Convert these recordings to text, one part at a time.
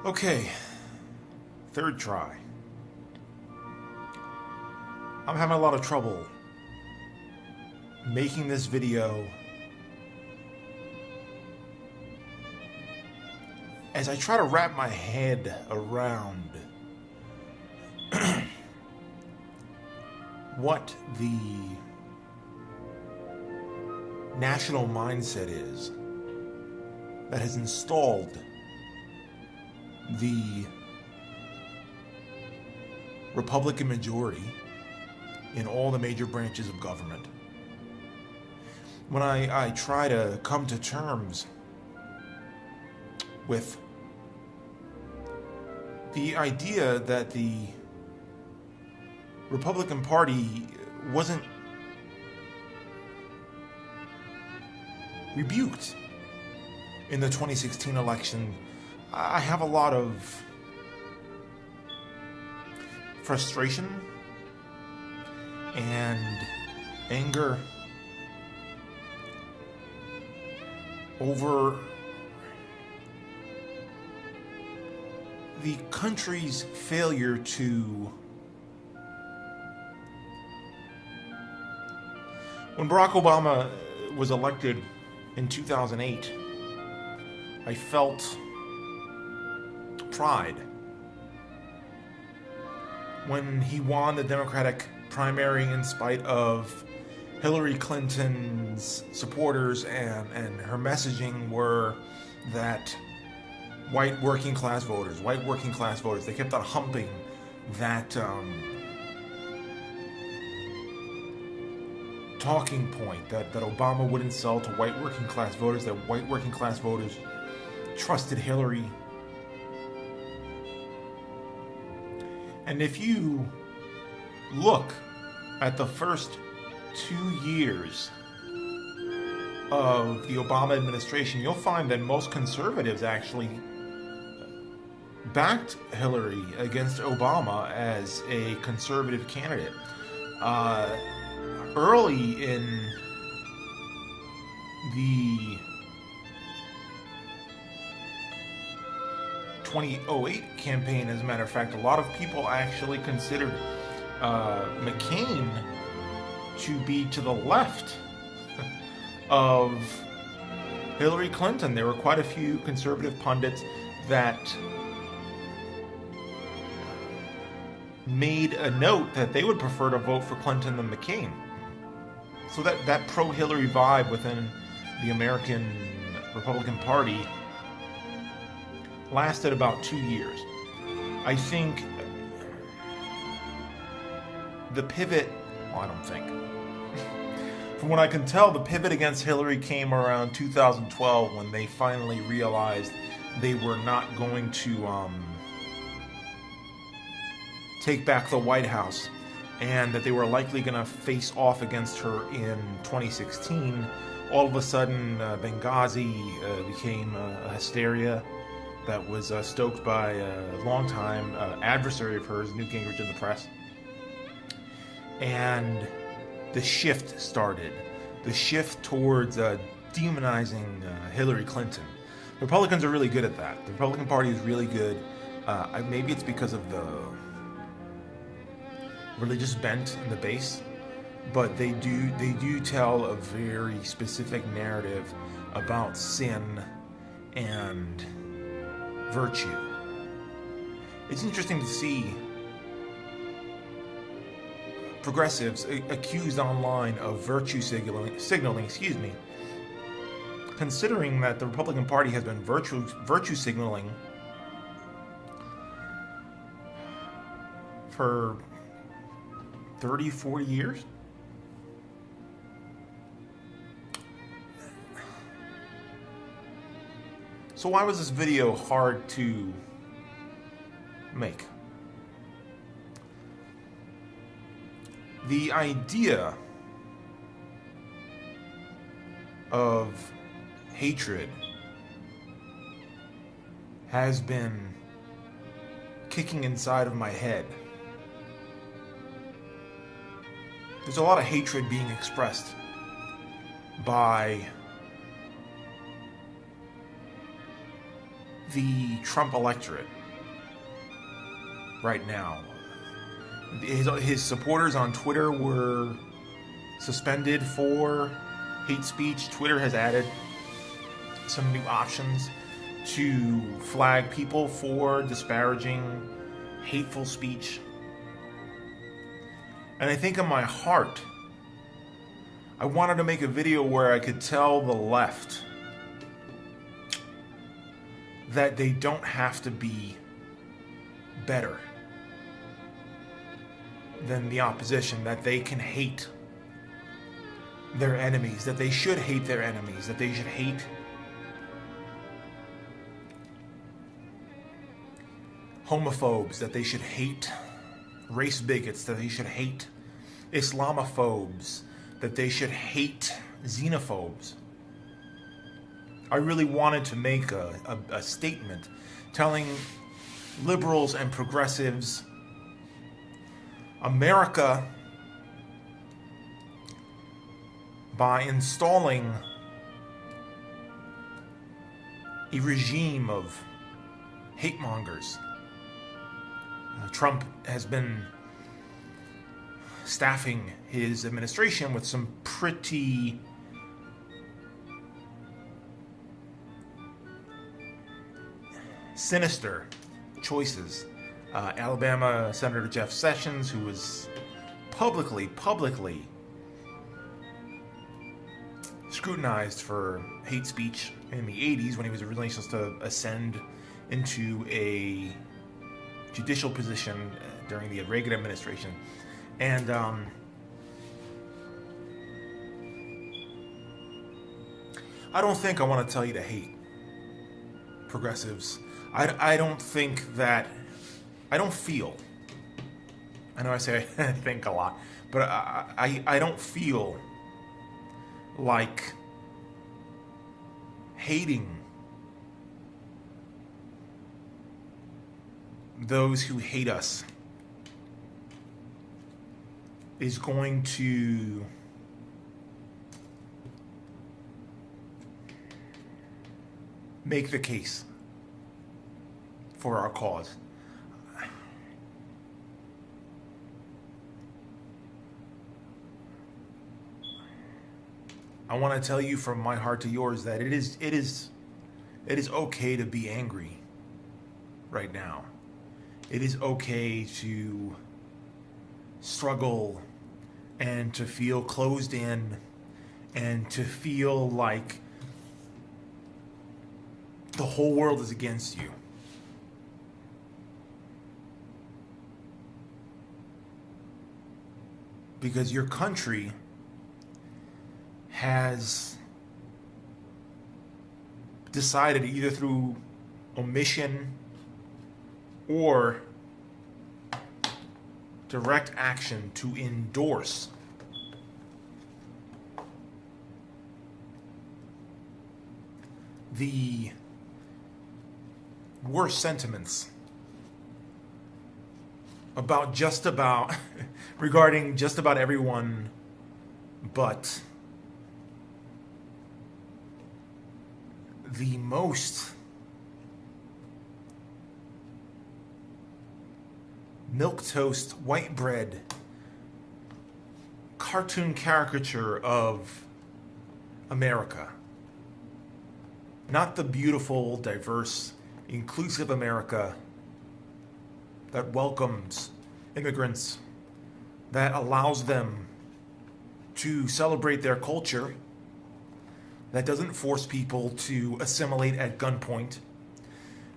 Okay, third try. I'm having a lot of trouble making this video as I try to wrap my head around what the national mindset is that has installed the Republican majority in all the major branches of government. When I try to come to terms with the idea that the Republican Party wasn't rebuked in the 2016 election, I have a lot of frustration and anger over the country's failure to... When Barack Obama was elected in 2008, I felt pride. When he won the Democratic primary in spite of Hillary Clinton's supporters and her messaging were that white working class voters, they kept on humping that talking point that Obama wouldn't sell to white working class voters, that white working class voters trusted Hillary. And if you look at the first 2 years of the Obama administration, you'll find that most conservatives actually backed Hillary against Obama as a conservative candidate. Early in the 2008 campaign, as a matter of fact, a lot of people actually considered McCain to be to the left of Hillary Clinton. There were quite a few conservative pundits that made a note that they would prefer to vote for Clinton than McCain. So that pro-Hillary vibe within the American Republican Party lasted about 2 years. I think the pivot, well, I don't think. From what I can tell, the pivot against Hillary came around 2012 when they finally realized they were not going to take back the White House, and that they were likely going to face off against her in 2016. All of a sudden, Benghazi became a hysteria that was stoked by a longtime adversary of hers, Newt Gingrich, in the press. And the shift started. The shift towards demonizing Hillary Clinton. The Republicans are really good at that. The Republican Party is really good. Maybe it's because of the religious bent in the base, but they do tell a very specific narrative about sin and virtue. It's interesting to see progressives accused online of virtue signaling, considering that the Republican Party has been virtue signaling for 30, 40 years. So why was this video hard to make? The idea of hatred has been kicking inside of my head. There's a lot of hatred being expressed by the Trump electorate. right now. His supporters on Twitter were suspended for hate speech. Twitter has added some new options to flag people for disparaging, hateful speech. And I think in my heart, I wanted to make a video where I could tell the left that they don't have to be better than the opposition, that they can hate their enemies, that they should hate their enemies, that they should hate homophobes, that they should hate race bigots, that they should hate Islamophobes, that they should hate xenophobes. I really wanted to make a statement telling liberals and progressives, America, by installing a regime of hate mongers, Trump has been staffing his administration with some pretty sinister choices. Alabama Senator Jeff Sessions, who was publicly scrutinized for hate speech in the 80s when he was originally supposed to ascend into a judicial position during the Reagan administration. And I don't think I want to tell you to hate progressives. I don't think that, I don't feel, I know I say I think a lot, but I don't feel like hating those who hate us is going to make the case for our cause. I want to tell you from my heart to yours that it is okay to be angry right now. It is okay to struggle and to feel closed in and to feel like the whole world is against you. Because your country has decided, either through omission or direct action, to endorse the worst sentiments regarding just about everyone but the most milquetoast, white bread, cartoon caricature of America. Not the beautiful, diverse, inclusive America that welcomes immigrants, that allows them to celebrate their culture, that doesn't force people to assimilate at gunpoint,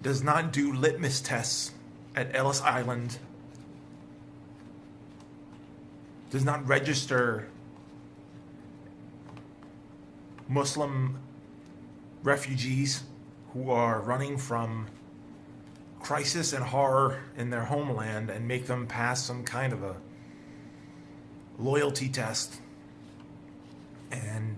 does not do litmus tests at Ellis Island, does not register Muslim refugees who are running from crisis and horror in their homeland and make them pass some kind of a loyalty test and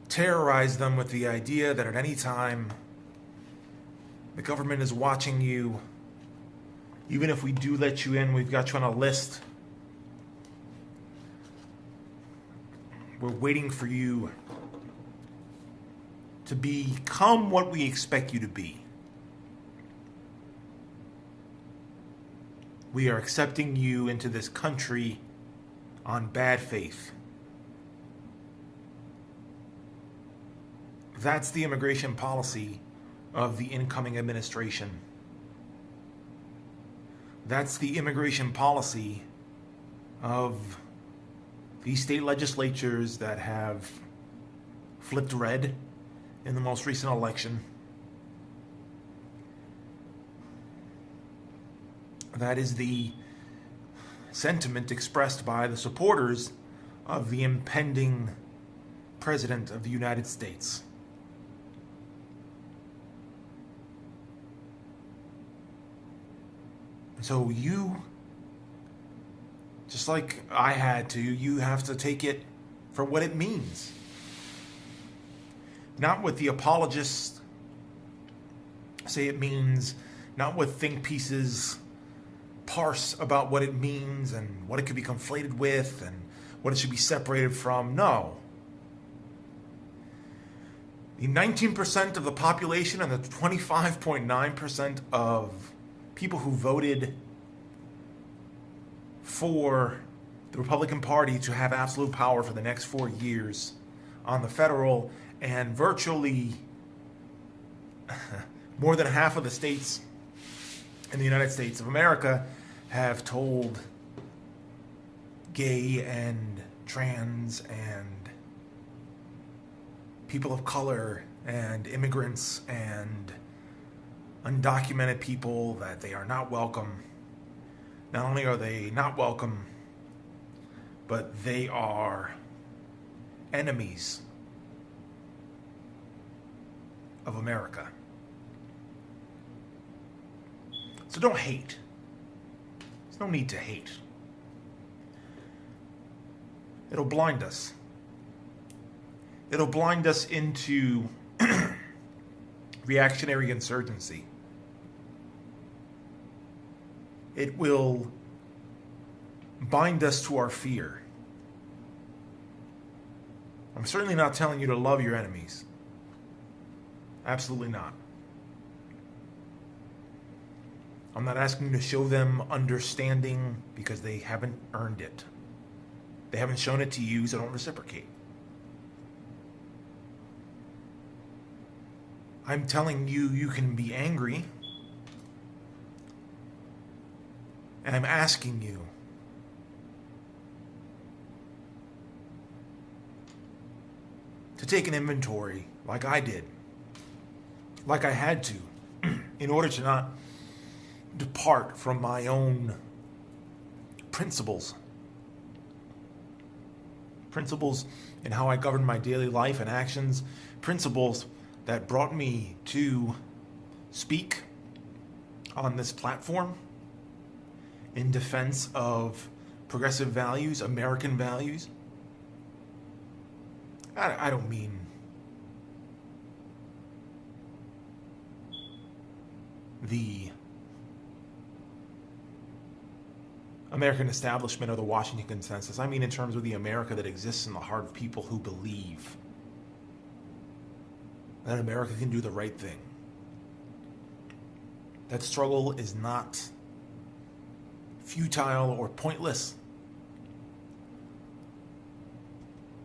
terrorize them with the idea that at any time the government is watching you. Even if we do let you in, we've got you on a list. We're waiting for you to become what we expect you to be. We are accepting you into this country on bad faith. That's the immigration policy of the incoming administration. That's the immigration policy of these state legislatures that have flipped red in the most recent election. That is the sentiment expressed by the supporters of the impending President of the United States. So you, just like I had to, you have to take it for what it means. Not what the apologists say it means, not what think pieces parse about what it means and what it could be conflated with and what it should be separated from. No. The 19% of the population and the 25.9% of people who voted for the Republican Party to have absolute power for the next 4 years on the federal, and virtually more than half of the states in the United States of America have told gay and trans and people of color and immigrants and undocumented people that they are not welcome. Not only are they not welcome, but they are enemies of America. So don't hate. There's no need to hate. It'll blind us. It'll blind us into reactionary insurgency. It will bind us to our fear. I'm certainly not telling you to love your enemies. Absolutely not. I'm not asking you to show them understanding because they haven't earned it. They haven't shown it to you, so don't reciprocate. I'm telling you, you can be angry. And I'm asking you to take an inventory like I did, like I had to, in order to not depart from my own principles. Principles in how I govern my daily life and actions. Principles that brought me to speak on this platform in defense of progressive values, American values. I don't mean the American establishment or the Washington Consensus. I mean in terms of the America that exists in the heart of people who believe that America can do the right thing. That struggle is not futile or pointless.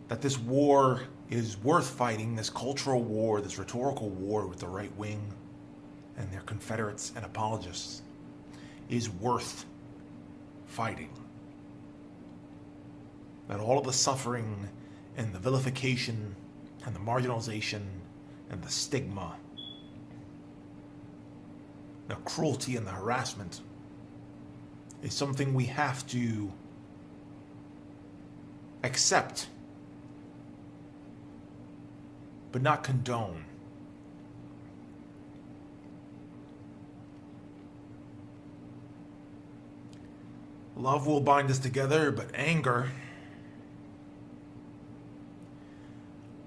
That this war is worth fighting, this cultural war, this rhetorical war with the right wing and their confederates and apologists is worth fighting. That all of the suffering and the vilification and the marginalization and the stigma, the cruelty and the harassment is something we have to accept, but not condone. Love will bind us together, but anger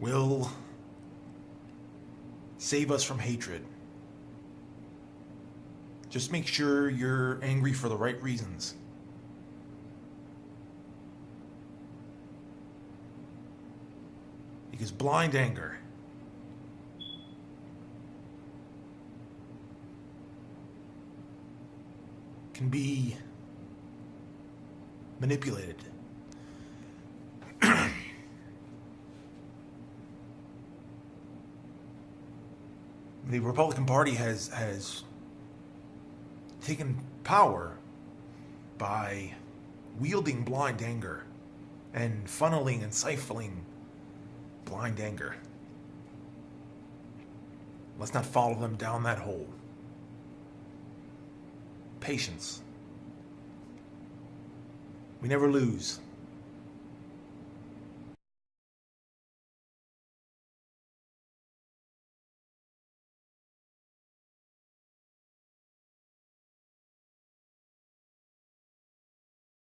will save us from hatred. Just make sure you're angry for the right reasons. Because blind anger can be manipulated. The Republican Party has taken power by wielding blind anger and funneling and siphoning blind anger. Let's not follow them down that hole. Patience. We never lose.